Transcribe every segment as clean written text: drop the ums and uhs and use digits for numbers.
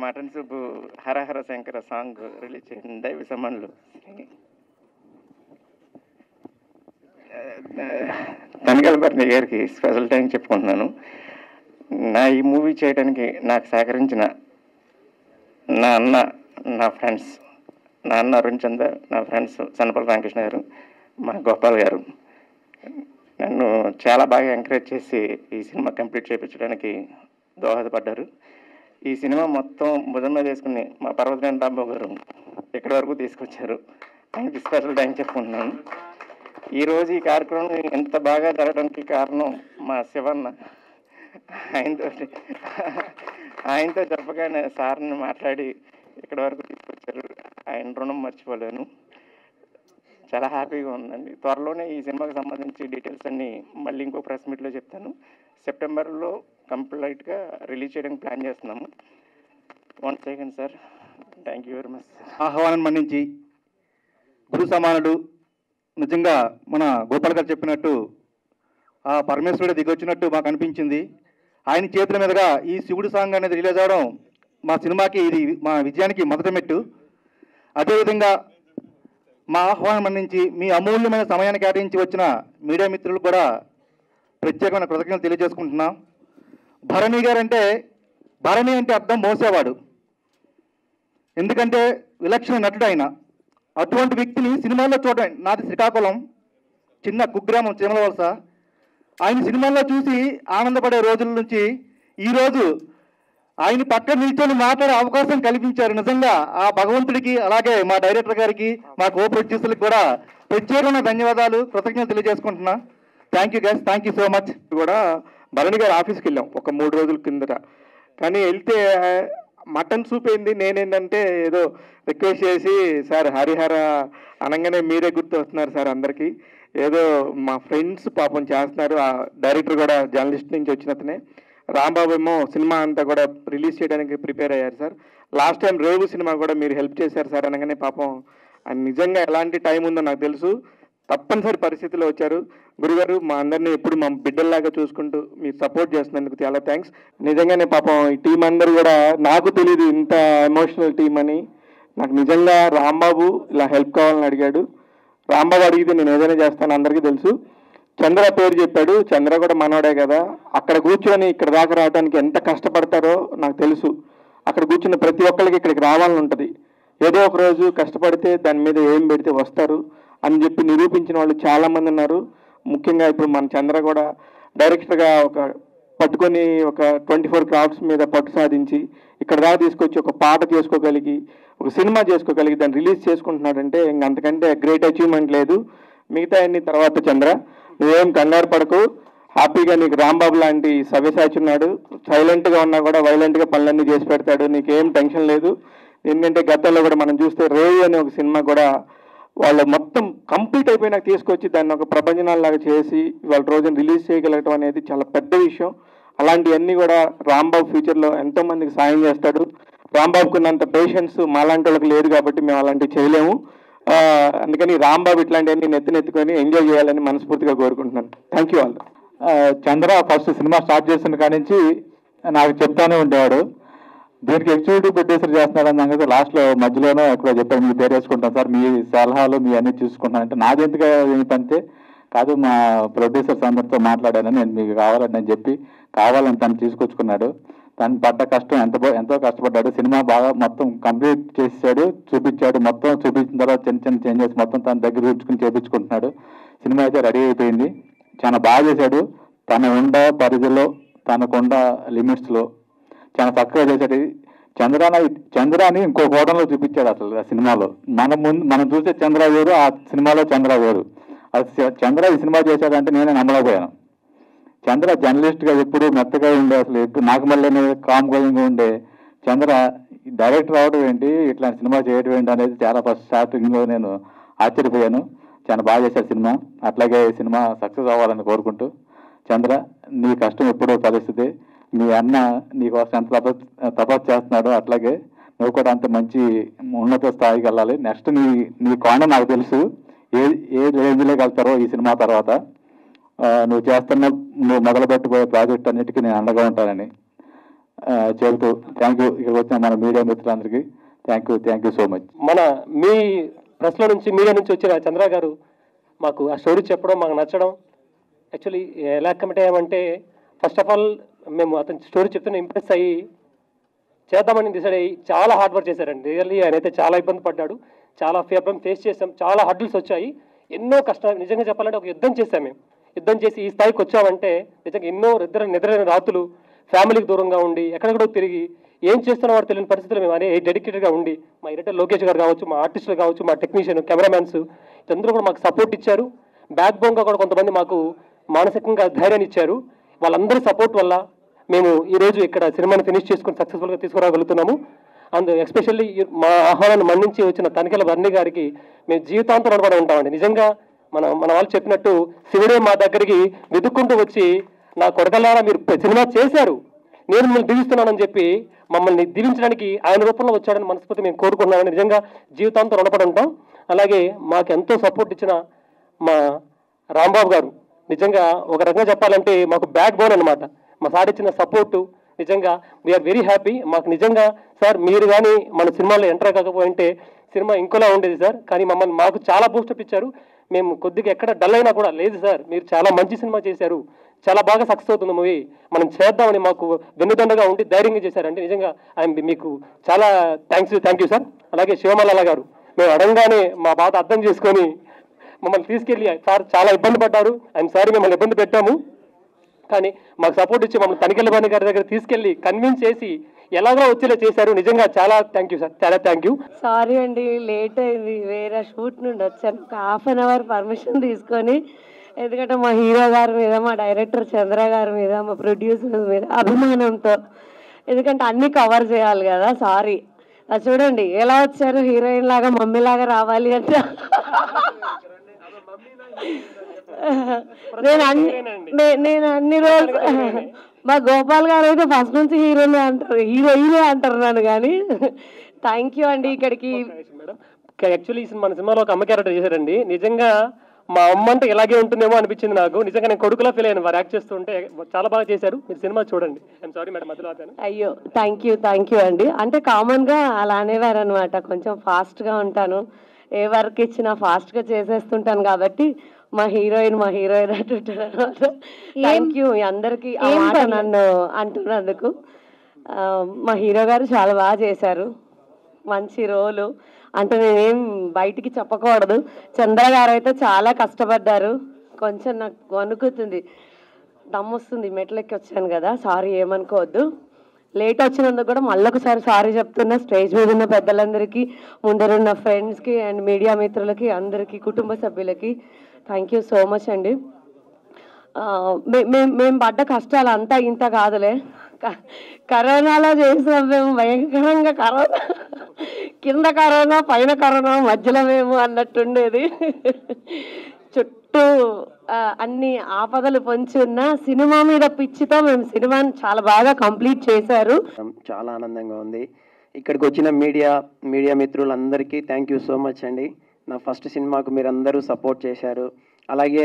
Mutton సూపు హరహర Shankara song release చేసిన దైవ సమానులు తనగలభరణి గారికి స్పెషల్ థ్యాంక్స్ చెప్పుకుంటున్నాను. నా ఈ మూవీ చేయడానికి నాకు సహకరించిన నా అన్న, నా ఫ్రెండ్స్, నా అన్న అరుణ్ చంద్ర, నా ఫ్రెండ్స్ సన్నపల్లి రామకృష్ణ గారు, మా గోపాల్ గారు నన్ను చాలా బాగా ఎంకరేజ్ చేసి ఈ సినిమా కంప్లీట్ చేయించడానికి దోహదపడ్డారు. ఈ సినిమా మొత్తం భుజం మీద వేసుకుని మా పర్వతనేని రాంబాబు గారు ఇక్కడి వరకు తీసుకొచ్చారు. ఆయనకి స్పెషల్ థ్యాంక్స్ చెప్పుకుంటున్నాను. ఈరోజు ఈ కార్యక్రమం ఎంత బాగా జరగడానికి కారణం మా శివన్న. ఆయనతో చెప్పగానే సార్ని మాట్లాడి ఇక్కడి వరకు తీసుకొచ్చారు. ఆయన రుణం మర్చిపోలేను. చాలా హ్యాపీగా ఉందండి. త్వరలోనే ఈ సినిమాకి సంబంధించి డీటెయిల్స్ అన్నీ మళ్ళీ ఇంకో ప్రెస్ మీట్లో చెప్తాను. సెప్టెంబర్లో కంప్లీట్గా రిలీజ్ చేయడానికి ప్లాన్ చేస్తున్నాము. Once again sir, thank you very much. ఆహ్వానం మన్నించి గురు సమానుడు, నిజంగా మన గోపాల్ గారు చెప్పినట్టు ఆ పరమేశ్వరుడు దిగొచ్చినట్టు మాకు అనిపించింది. ఆయన చేతుల మీదుగా ఈ శివుడు సాంగ్ అనేది రిలీజ్ అవడం మా సినిమాకి, ఇది మా విజయానికి మొదటి మెట్టు. అదేవిధంగా మా ఆహ్వానం మన్నించి మీ అమూల్యమైన సమయాన్ని కేటాయించి వచ్చిన మీడియా మిత్రులు కూడా ప్రత్యేకమైన కృతజ్ఞతలు తెలియజేసుకుంటున్నాం. భరణి అంటే అర్థం మోసేవాడు. ఎందుకంటే విలక్షణ నటుడు ఆయన. అటువంటి వ్యక్తిని సినిమాల్లో చూడండి. నాది శ్రీకాకుళం, చిన్న కుగ్రామం చీమలవలస. ఆయన సినిమాల్లో చూసి ఆనందపడే రోజుల నుంచి ఈరోజు ఆయన పక్కన నిల్చొని మాట్లాడే అవకాశం కల్పించారు. నిజంగా ఆ భగవంతుడికి, అలాగే మా డైరెక్టర్ గారికి, మా కో ప్రొడ్యూసర్కి కూడా ప్రత్యేకమైన ధన్యవాదాలు, కృతజ్ఞతలు తెలియజేసుకుంటున్నా. Thank you guys, thank you so much. కూడా భరణి గారి ఆఫీస్కి వెళ్ళాం ఒక 3 రోజుల కిందట. కానీ వెళ్తే మటన్ సూప్ ఏంది, నేనేంటంటే ఏదో రిక్వెస్ట్ చేసి, సార్ హరిహర అనగానే మీరే గుర్తు వస్తున్నారు సార్ అందరికీ. ఏదో మా ఫ్రెండ్స్ పాపం చేస్తున్నారు. ఆ డైరెక్టర్ కూడా జర్నలిస్ట్ నుంచి వచ్చినతనే. రాంబాబు ఏమో సినిమా అంతా కూడా రిలీజ్ చేయడానికి ప్రిపేర్ అయ్యారు సార్. లాస్ట్ టైం రేవు సినిమా కూడా మీరు హెల్ప్ చేశారు సార్ అనగానే పాపం ఆయన నిజంగా ఎలాంటి టైం ఉందో నాకు తెలుసు. తప్పనిసరి పరిస్థితిలో వచ్చారు. గురుగారు మా అందరినీ ఎప్పుడు మా బిడ్డల్లాగా చూసుకుంటూ మీరు సపోర్ట్ చేస్తున్నందుకు చాలా థ్యాంక్స్. నిజంగానే పాపం ఈ టీం అందరూ కూడా, నాకు తెలియదు ఇంత ఎమోషనల్ టీం అని. నాకు నిజంగా రాంబాబు ఇలా హెల్ప్ కావాలని అడిగాడు. రాంబాబు అడిగితే నేను ఏదైనా చేస్తాను, అందరికీ తెలుసు. చంద్ర పేరు చెప్పాడు. చంద్ర కూడా మనోడే కదా. అక్కడ కూర్చొని ఇక్కడ దాకా రావడానికి ఎంత కష్టపడతారో నాకు తెలుసు. అక్కడ కూర్చున్న ప్రతి ఒక్కరికి ఇక్కడికి రావాలని ఉంటుంది. ఏదో ఒక రోజు కష్టపడితే దాని మీద ఏం పెడితే వస్తారు అని చెప్పి నిరూపించిన వాళ్ళు చాలామంది ఉన్నారు. ముఖ్యంగా ఇప్పుడు మన చంద్ర కూడా డైరెక్టర్గా పట్టుకొని ఒక 24 క్రాఫ్ట్స్ మీద పట్టు సాధించి ఇక్కడ దాకా తీసుకొచ్చి ఒక పాట చేసుకోగలిగి, ఒక సినిమా చేసుకోగలిగి దాన్ని రిలీజ్ చేసుకుంటున్నాడంటే ఇంక అంతకంటే గ్రేట్ అచీవ్మెంట్ లేదు. మిగతా అన్ని తర్వాత చంద్ర, నువ్వేం కంగారు పడకు. హ్యాపీగా నీకు రాంబాబు లాంటి సవ్యసాచి ఉన్నాడు. సైలెంట్గా ఉన్నా కూడా వైలెంట్గా పనులన్నీ చేసి పెడతాడు. నీకేం టెన్షన్ లేదు. ఎందుకంటే గతంలో కూడా మనం చూస్తే రేవు అనే ఒక సినిమా కూడా వాళ్ళు మొత్తం కంప్లీట్ అయిపోయినాక తీసుకొచ్చి దాన్ని ఒక ప్రపంచనాల్లాగా చేసి వాళ్ళ రోజున రిలీజ్ చేయగలగటం అనేది చాలా పెద్ద విషయం. అలాంటివన్నీ కూడా రాంబాబు ఫ్యూచర్లో ఎంతోమందికి సాయం చేస్తాడు. రాంబాబుకు ఉన్నంత పేషెన్స్ మాలాంటి వాళ్ళకి లేదు కాబట్టి మేము అలాంటివి చేయలేము. అందుకని రాంబాబు ఇట్లాంటివన్నీ నెత్తినెత్తుకొని ఎంజాయ్ చేయాలని మనస్ఫూర్తిగా కోరుకుంటున్నాను. Thank you all. Chandra first cinema start చేసిన కాడి నుంచి నాకు చెప్తానే ఉండేవాడు, దీనికి ఎగ్జిక్యూటివ్ ప్రొడ్యూసర్ చేస్తున్నాడని సంగతి లాస్ట్లో మధ్యలోనే ఎక్కడ చెప్పాను, మీ పేరు వేసుకుంటాను సార్, మీ సలహాలు మీ అన్ని చూసుకుంటాను అంటే నాది ఎందుకు ఏంటంటే, కాదు మా ప్రొడ్యూసర్స్ అందరితో మాట్లాడానని, నేను మీకు కావాలని నేను చెప్పి కావాలని తను తీసుకొచ్చుకున్నాడు. తను పడ్డ కష్టం ఎంతో కష్టపడ్డాడు. సినిమా బాగా మొత్తం కంప్లీట్ చేసాడు, చూపించాడు. మొత్తం చూపించిన తర్వాత చిన్న చిన్న చేంజెస్ మొత్తం తన దగ్గర చూపించుకుని చేపించుకుంటున్నాడు. సినిమా అయితే రెడీ అయిపోయింది. చాలా బాగా చేశాడు. తన ఉండ పరిధిలో, తనకుండ లిమిట్స్లో చాలా చక్కగా చేశాడు. చంద్రాని ఇంకో కోణంలో చూపించాడు అసలు ఆ సినిమాలో. మనం చూసే చంద్ర వేరు, ఆ సినిమాలో చంద్ర వేరు. అది చంద్ర ఈ సినిమా చేశాడంటే నేనే నమ్మలేకపోయాను. చంద్ర జర్నలిస్ట్గా ఎప్పుడు మెత్తగా ఉండే, అసలు ఎప్పుడు నాకు మళ్ళీ కామ్ గోయింగ్గా ఉండే చంద్ర డైరెక్టర్ అవడం ఏంటి, ఇట్లాంటి సినిమా చేయడం ఏంటి అనేది చాలా ఫస్ట్ స్టార్టింగ్లో నేను ఆశ్చర్యపోయాను. చాలా బాగా చేశారు సినిమా. అట్లాగే సినిమా సక్సెస్ అవ్వాలని కోరుకుంటూ, చంద్ర నీ కష్టం ఎప్పుడో పరిస్థితి, మీ అన్న నీకోసం ఎంత తపస్సు చేస్తున్నాడో అట్లాగే నువ్వు కూడా అంత మంచి ఉన్నత స్థాయికి వెళ్ళాలి. నెక్స్ట్ నీ కోణం నాకు తెలుసు, ఏ రేంజ్లోకి వెళ్తారో ఈ సినిమా తర్వాత. నువ్వు మొదలుపెట్టుకోయే ప్రాజెక్ట్ అన్నిటికీ నేను అండగా ఉంటానని చెబుతూ థ్యాంక్ యూ. ఇక్కడికి వచ్చిన మన మీడియా మిత్రులందరికీ థ్యాంక్ యూ సో మచ్. మీ ప్రెస్లో నుంచి మీడియా నుంచి వచ్చిన చంద్ర గారు మాకు ఆ స్టోరీ చెప్పడం మాకు నచ్చడం, యాక్చువల్లీ ఎలా కమిట్ అయ్యామంటే ఫస్ట్ ఆఫ్ ఆల్ మేము అతని స్టోరీ చెప్తున్న ఇంప్రెస్ అయ్యి చేద్దామని డిసైడ్ అయ్యి చాలా హార్డ్ వర్క్ చేశారండి. రియల్లీ ఆయన అయితే చాలా ఇబ్బంది పడ్డాడు, చాలా ప్రాబ్లం ఫేస్ చేసాం, చాలా హర్డిల్స్ వచ్చాయి, ఎన్నో కష్టాలు. నిజంగా చెప్పాలంటే ఒక యుద్ధం చేశాం మేము. యుద్ధం చేసి ఈ స్థాయికి వచ్చామంటే నిజంగా ఎన్నో నిద్రైన రాత్రులు, ఫ్యామిలీకి దూరంగా ఉండి ఎక్కడెక్కడో తిరిగి ఏం చేస్తున్న వారు తెలియని పరిస్థితులు మేము అనే డెడికేటెడ్గా ఉండి, మా ఎడిటర్ లోకేష్ గారు కావచ్చు, మా ఆర్టిస్టులు కావచ్చు, మా టెక్నీషియన్, కెమెరామ్యాన్స్ అందరూ కూడా మాకు సపోర్ట్ ఇచ్చారు. బ్యాక్ బోన్గా కూడా కొంతమంది మాకు మానసికంగా ధైర్యాన్ని ఇచ్చారు. వాళ్ళందరి సపోర్ట్ వల్ల మేము ఈరోజు ఇక్కడ సినిమాని ఫినిష్ చేసుకుని సక్సెస్ఫుల్గా తీసుకురాగలుగుతున్నాము. అండ్ ఎస్పెషల్లీ మా ఆహ్వానాన్ని మన్నించి వచ్చిన తనికెళ్ళ బర్ణి గారికి మేము జీవితాంతం రుణపడి ఉంటామండి. నిజంగా మన వాళ్ళు చెప్పినట్టు శివుడే మా దగ్గరికి వెతుక్కుంటూ వచ్చి నా కొడకల్లారా మీరు సినిమా చేశారు, నేను మిమ్మల్ని దీవిస్తున్నానని చెప్పి మమ్మల్ని దీవించడానికి ఆయన రూపంలో వచ్చాడని మనస్ఫూర్తి మేము కోరుకుంటున్నామని నిజంగా జీవితాంతం రుణపడి ఉంటాం. అలాగే మాకు ఎంతో సపోర్ట్ ఇచ్చిన మా రాంబాబు గారు నిజంగా ఒక రకంగా చెప్పాలంటే మాకు బ్యాక్ బోన్ అనమాట. మా సార్ ఇచ్చిన సపోర్టు నిజంగా వీఆర్ వెరీ హ్యాపీ. మాకు నిజంగా సార్ మీరు కానీ మన సినిమాలో ఎంటర్ కాకపోయింటే సినిమా ఇంకోలా ఉండేది సార్, కానీ మాకు చాలా బూస్టప్ ఇచ్చారు. మేము కొద్దిగా ఎక్కడ డల్ అయినా కూడా లేదు సార్ మీరు చాలా మంచి సినిమా చేశారు, చాలా బాగా సక్సెస్ అవుతుంది మూవీ, మనం చేద్దామని మాకు వెన్నుదండగా ఉండి ధైర్యంగా చేశారండి. నిజంగా ఆయన మీకు చాలా థ్యాంక్ యూ సార్. అలాగే శివమల్లాల గారు మేము అడగగానే మా బాధ అర్థం చేసుకొని మమ్మల్ని తీసుకెళ్ళి, సార్ చాలా ఇబ్బంది పడ్డారు, ఐఎమ్ సారీ మిమ్మల్ని ఇబ్బంది పెట్టాము, కానీ మాకు సపోర్ట్ ఇచ్చి మమ్మల్ని తనికెళ్ళ బర్ణి గారి దగ్గర తీసుకెళ్ళి కన్విన్స్ చేసి ఎలాగో వచ్చేలా చేశారు. నిజంగా చాలా థ్యాంక్ యూ సార్, చాలా థ్యాంక్ యూ. సారీ అండి లేట్ అయింది, వేరే షూట్ నుండి వచ్చాను. ఒక ½ పర్మిషన్ తీసుకొని, ఎందుకంటే మా హీరో గారి మీద, మా డైరెక్టర్ చంద్ర గారి మీద, మా ప్రొడ్యూసర్ మీద అభిమానంతో, ఎందుకంటే అన్నీ కవర్ చేయాలి కదా. సారీ. అది చూడండి ఎలా వచ్చారు, హీరోయిన్ లాగా మమ్మీ లాగా రావాలి అంటే నేను అన్ని రోజులు మా గోపాల్ గారు అయితే ఫస్ట్ నుంచి హీరోనే అంటారు, హీరో అంటారు నన్ను. కానీ థ్యాంక్ యూ అండి. ఇక్కడికి మేడం యాక్చువల్లీ మన సినిమాలో ఒక అమ్మ క్యారెక్టర్ చేశారండి. నిజంగా మా అమ్మ అంటే ఇలాగే ఉంటుందేమో అనిపించింది నాకు. నిజంగా నేను కొడుకులా ఫీల్ అయ్యాను వారు యాక్ట్ చేస్తుంటే. చాలా బాగా చేశారు, మీరు సినిమా చూడండి. ఐఎమ్ సారీ మేడం మధ్యలో ఆపాను. అయ్యో థ్యాంక్ యూ అండి. అంటే కామన్గా అలా అనేవారు అనమాట, కొంచెం ఫాస్ట్గా ఉంటాను, ఏ వర్క్ ఇచ్చినా ఫాస్ట్గా చేసేస్తుంటాను కాబట్టి మా హీరోయిన్ అంటుంటారు అనమాట. థ్యాంక్ యూ మీ అందరికీ ఆ మాట నన్ను అంటున్నందుకు. మా హీరో గారు చాలా బాగా చేశారు, మంచి రోలు. అంటే నేనేం బయటికి చెప్పకూడదు, చంద్ర గారు అయితే చాలా కష్టపడ్డారు. కొంచెం నాకు వణుకుతుంది, దమ్మొస్తుంది, మెట్లెక్కి వచ్చాను కదా, సారీ ఏమనుకోవద్దు. లేట్ వచ్చినందుకు కూడా మళ్ళొకసారి సారీ చెప్తున్నా. స్టేజ్ మీద ఉన్న పెద్దలందరికీ, ముందరున్న ఫ్రెండ్స్కి అండ్ మీడియా మిత్రులకి, అందరికీ, కుటుంబ సభ్యులకి థ్యాంక్ యూ సో మచ్ అండి. మేము పడ్డ కష్టాలు అంతా ఇంత కాదులే, కరోనాలో చేసినాం మేము భయంకరంగా. కరోనా కింద కరోనా పైన కరోనా మధ్యలో మేము అన్నట్టుండేది. చుట్టూ అన్ని ఆపదలు పొంచి ఉన్న సినిమా మీద పిచ్చితో మేము సినిమాని చాలా బాగా కంప్లీట్ చేశారు. చాలా ఆనందంగా ఉంది. ఇక్కడికి వచ్చిన మీడియా మిత్రులందరికీ థ్యాంక్ యూ సో మచ్ అండి. నా ఫస్ట్ సినిమాకు మీరందరూ సపోర్ట్ చేశారు. అలాగే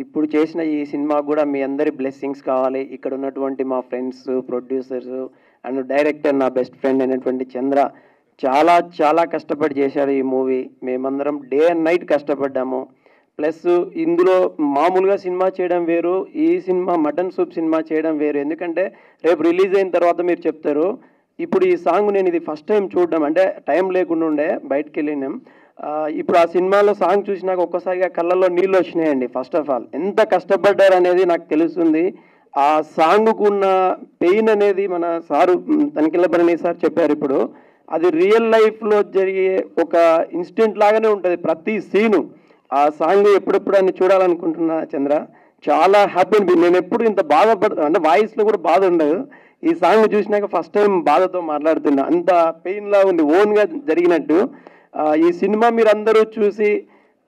ఇప్పుడు చేసిన ఈ సినిమా కూడా మీ అందరి బ్లెస్సింగ్స్ కావాలి. ఇక్కడ ఉన్నటువంటి మా ఫ్రెండ్స్, ప్రొడ్యూసర్స్ అండ్ డైరెక్టర్, నా బెస్ట్ ఫ్రెండ్ అయినటువంటి చంద్ర చాలా కష్టపడి చేశారు ఈ మూవీ. మేమందరం డే అండ్ నైట్ కష్టపడ్డాము. ప్లస్ ఇందులో మామూలుగా సినిమా చేయడం వేరు, ఈ సినిమా మటన్ సూప్ సినిమా చేయడం వేరు. ఎందుకంటే రేపు రిలీజ్ అయిన తర్వాత మీరు చెప్తారు. ఇప్పుడు ఈ సాంగ్ నేను ఇది ఫస్ట్ టైం చూడడం, అంటే టైం లేకుండా ఉండే బయటకు వెళ్ళినాం. ఇప్పుడు ఆ సినిమాలో సాంగ్ చూసినాక ఒక్కసారిగా కళ్ళల్లో నీళ్ళు వచ్చినాయండి. ఫస్ట్ ఆఫ్ ఆల్ ఎంత కష్టపడ్డారు అనేది నాకు తెలుస్తుంది. ఆ సాంగ్కు ఉన్న పెయిన్ అనేది మన సారు తనికెళ్ళ బర్ణి సార్ చెప్పారు. ఇప్పుడు అది రియల్ లైఫ్లో జరిగే ఒక ఇన్సిడెంట్ లాగానే ఉంటుంది ప్రతి సీను. ఆ సాంగ్ ఎప్పుడెప్పుడు అని చూడాలనుకుంటున్నా చంద్ర. చాలా హ్యాపీ అనిపించింది. నేను ఎప్పుడు ఇంత అంటే వాయిస్లో కూడా బాధ ఉండదు. ఈ సాంగ్ చూసినాక ఫస్ట్ టైం బాధతో మాట్లాడుతున్నా. అంత పెయిన్లా ఉంది, ఓన్గా జరిగినట్టు. ఈ సినిమా మీరు అందరూ చూసి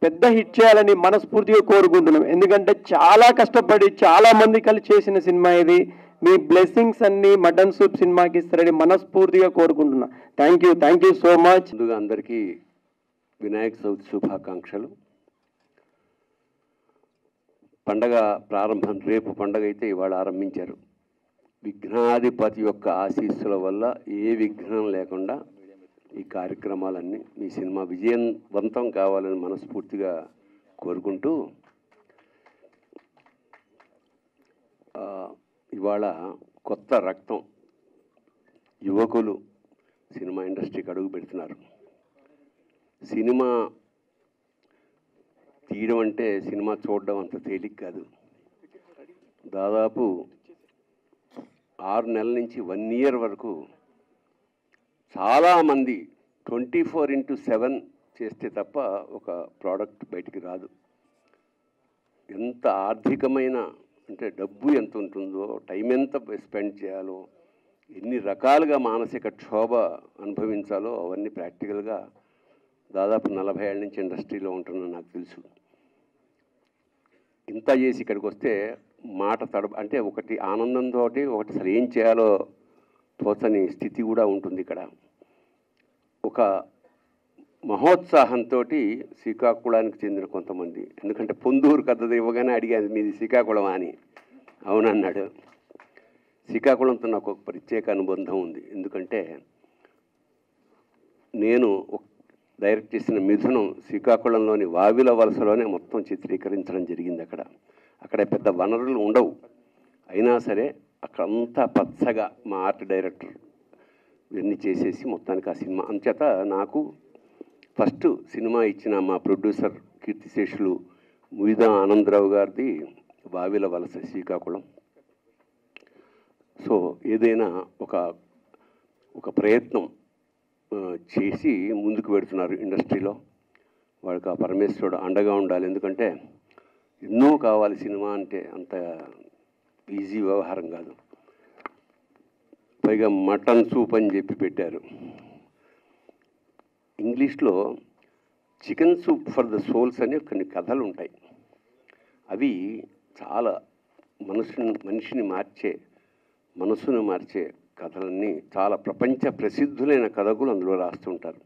పెద్ద హిట్ చేయాలని మనస్ఫూర్తిగా కోరుకుంటున్నాం. ఎందుకంటే చాలా కష్టపడి చాలా మంది కలిసి చేసిన సినిమా ఇది. మీ బ్లెస్సింగ్స్ అన్ని మటన్ సూప్ సినిమాకి ఇస్తారని మనస్ఫూర్తిగా కోరుకుంటున్నా. Thank you so much. ముందుగా అందరికీ వినాయక చవితి శుభాకాంక్షలు. పండగ ప్రారంభం రేపు పండగ అయితే ఇవాళ ఆరంభించారు. విఘ్నాధిపతి యొక్క ఆశీస్సుల వల్ల ఏ విఘ్నం లేకుండా ఈ కార్యక్రమాలన్నీ మీ సినిమా విజయవంతం కావాలని మనస్ఫూర్తిగా కోరుకుంటూ, ఇవాళ కొత్త రక్తం యువకులు సినిమా ఇండస్ట్రీకి అడుగు పెడుతున్నారు. సినిమా తీయడం అంటే సినిమా చూడడం అంత తేలిక కాదు. దాదాపు 6 నెలల నుంచి 1 year వరకు చాలామంది 24/7 చేస్తే తప్ప ఒక ప్రోడక్ట్ బయటికి రాదు. ఎంత ఆర్థికమైన అంటే డబ్బు ఎంత ఉంటుందో, టైం ఎంత స్పెండ్ చేయాలో, ఎన్ని రకాలుగా మానసిక క్షోభ అనుభవించాలో అవన్నీ ప్రాక్టికల్గా దాదాపు 40 ఏళ్ళ నుంచి ఇండస్ట్రీలో ఉంటున్నా నాకు తెలుసు. ఇంత చేసి ఇక్కడికి వస్తే మాట అంటే ఒకటి ఆనందంతో ఒకటి అసలు ఏం చేయాలో తోచని స్థితి కూడా ఉంటుంది. ఇక్కడ ఒక మహోత్సాహంతో శ్రీకాకుళానికి చెందిన కొంతమంది, ఎందుకంటే పొందూరు కథ ఇవ్వగానే అడిగాను మీది శ్రీకాకుళం అని. అవునన్నాడు. శ్రీకాకుళంతో నాకు ఒక ప్రత్యేక అనుబంధం ఉంది. ఎందుకంటే నేను డైరెక్ట్ చేసిన మిథునం శ్రీకాకుళంలోని వావిల వలసలోనే మొత్తం చిత్రీకరించడం జరిగింది. అక్కడ పెద్ద వనరులు ఉండవు, అయినా సరే అక్కడంతా పచ్చగా మా ఆర్ట్ డైరెక్టర్ ఇవన్నీ చేసేసి మొత్తానికి ఆ సినిమా అంచేత నాకు ఫస్ట్ సినిమా ఇచ్చిన మా ప్రొడ్యూసర్ కీర్తిశేషులు ముయిదా ఆనందరావు గారిది వావిల వలస శ్రీకాకుళం. సో ఏదైనా ఒక ప్రయత్నం చేసి ముందుకు పెడుతున్నారు ఇండస్ట్రీలో. వాడికి ఆ పరమేశ్వరుడు అండగా ఉండాలి. ఎందుకంటే ఎన్నో కావాలి సినిమా అంటే, అంత ఈజీ వ్యవహారం కాదు. పైగా మటన్ సూప్ అని చెప్పి పెట్టారు. ఇంగ్లీష్లో chicken soup for the souls అని కొన్ని కథలు ఉంటాయి. అవి చాలా మనిషిని మనసును మార్చే కథలన్నీ చాలా ప్రపంచ ప్రసిద్ధులైన కథకులు అందులో రాస్తుంటారు.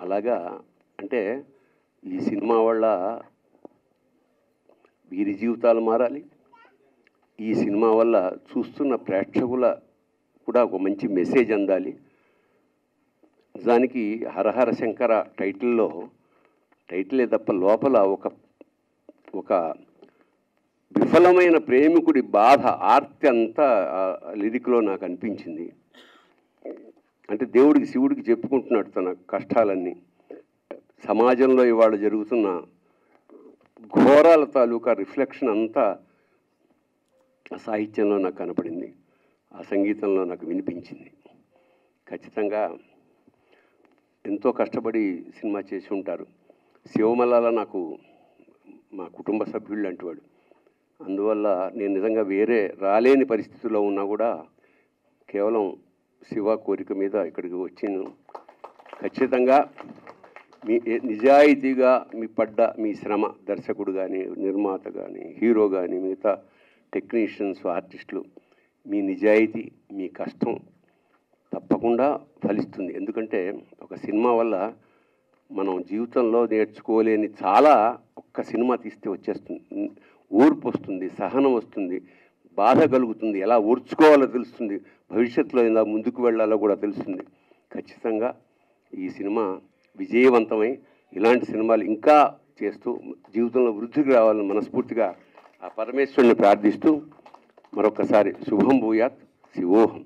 అలాగా అంటే ఈ సినిమా వల్ల వీరి జీవితాలు మారాలి, ఈ సినిమా వల్ల చూస్తున్న ప్రేక్షకుల కూడా ఒక మంచి మెసేజ్ అందాలి. నిజానికి హరహర శంకర టైటిలే తప్ప లోపల ఒక విఫలమైన ప్రేమికుడి బాధ ఆర్తి అంతా లిరిక్లో నాకు అనిపించింది. అంటే శివుడికి చెప్పుకుంటున్నాడు తన కష్టాలన్నీ. సమాజంలో ఇవాళ జరుగుతున్న ఘోరాల తాలూకా రిఫ్లెక్షన్ అంతా ఆ సాహిత్యంలో నాకు కనపడింది, ఆ సంగీతంలో నాకు వినిపించింది. ఖచ్చితంగా ఎంతో కష్టపడి సినిమా చేసి ఉంటారు. శివమల్లాల నాకు మా కుటుంబ సభ్యుడు లాంటివాడు. అందువల్ల నేను నిజంగా వేరే రాలేని పరిస్థితుల్లో ఉన్నా కూడా కేవలం శివ కోరిక మీద ఇక్కడికి వచ్చాను. ఖచ్చితంగా మీ నిజాయితీగా మీ శ్రమ, దర్శకుడు కానీ, నిర్మాత కానీ, హీరో కానీ, మిగతా టెక్నీషియన్స్, ఆర్టిస్టులు, మీ నిజాయితీ, మీ కష్టం తప్పకుండా ఫలిస్తుంది. ఎందుకంటే ఒక సినిమా వల్ల మనం జీవితంలో నేర్చుకోలేని చాలా ఒక్క సినిమా తీస్తే వచ్చేస్తుంది. ఓర్పు వస్తుంది, సహనం వస్తుంది, బాధ కలుగుతుంది, ఎలా ఓర్చుకోవాలో తెలుస్తుంది, భవిష్యత్తులో ఎలా ముందుకు వెళ్ళాలో కూడా తెలుస్తుంది. ఖచ్చితంగా ఈ సినిమా విజయవంతమై ఇలాంటి సినిమాలు ఇంకా చేస్తూ జీవితంలో వృద్ధికి రావాలని మనస్ఫూర్తిగా ఆ పరమేశ్వరుని ప్రార్థిస్తూ మరొకసారి శుభం భూయాత్. శివోహం.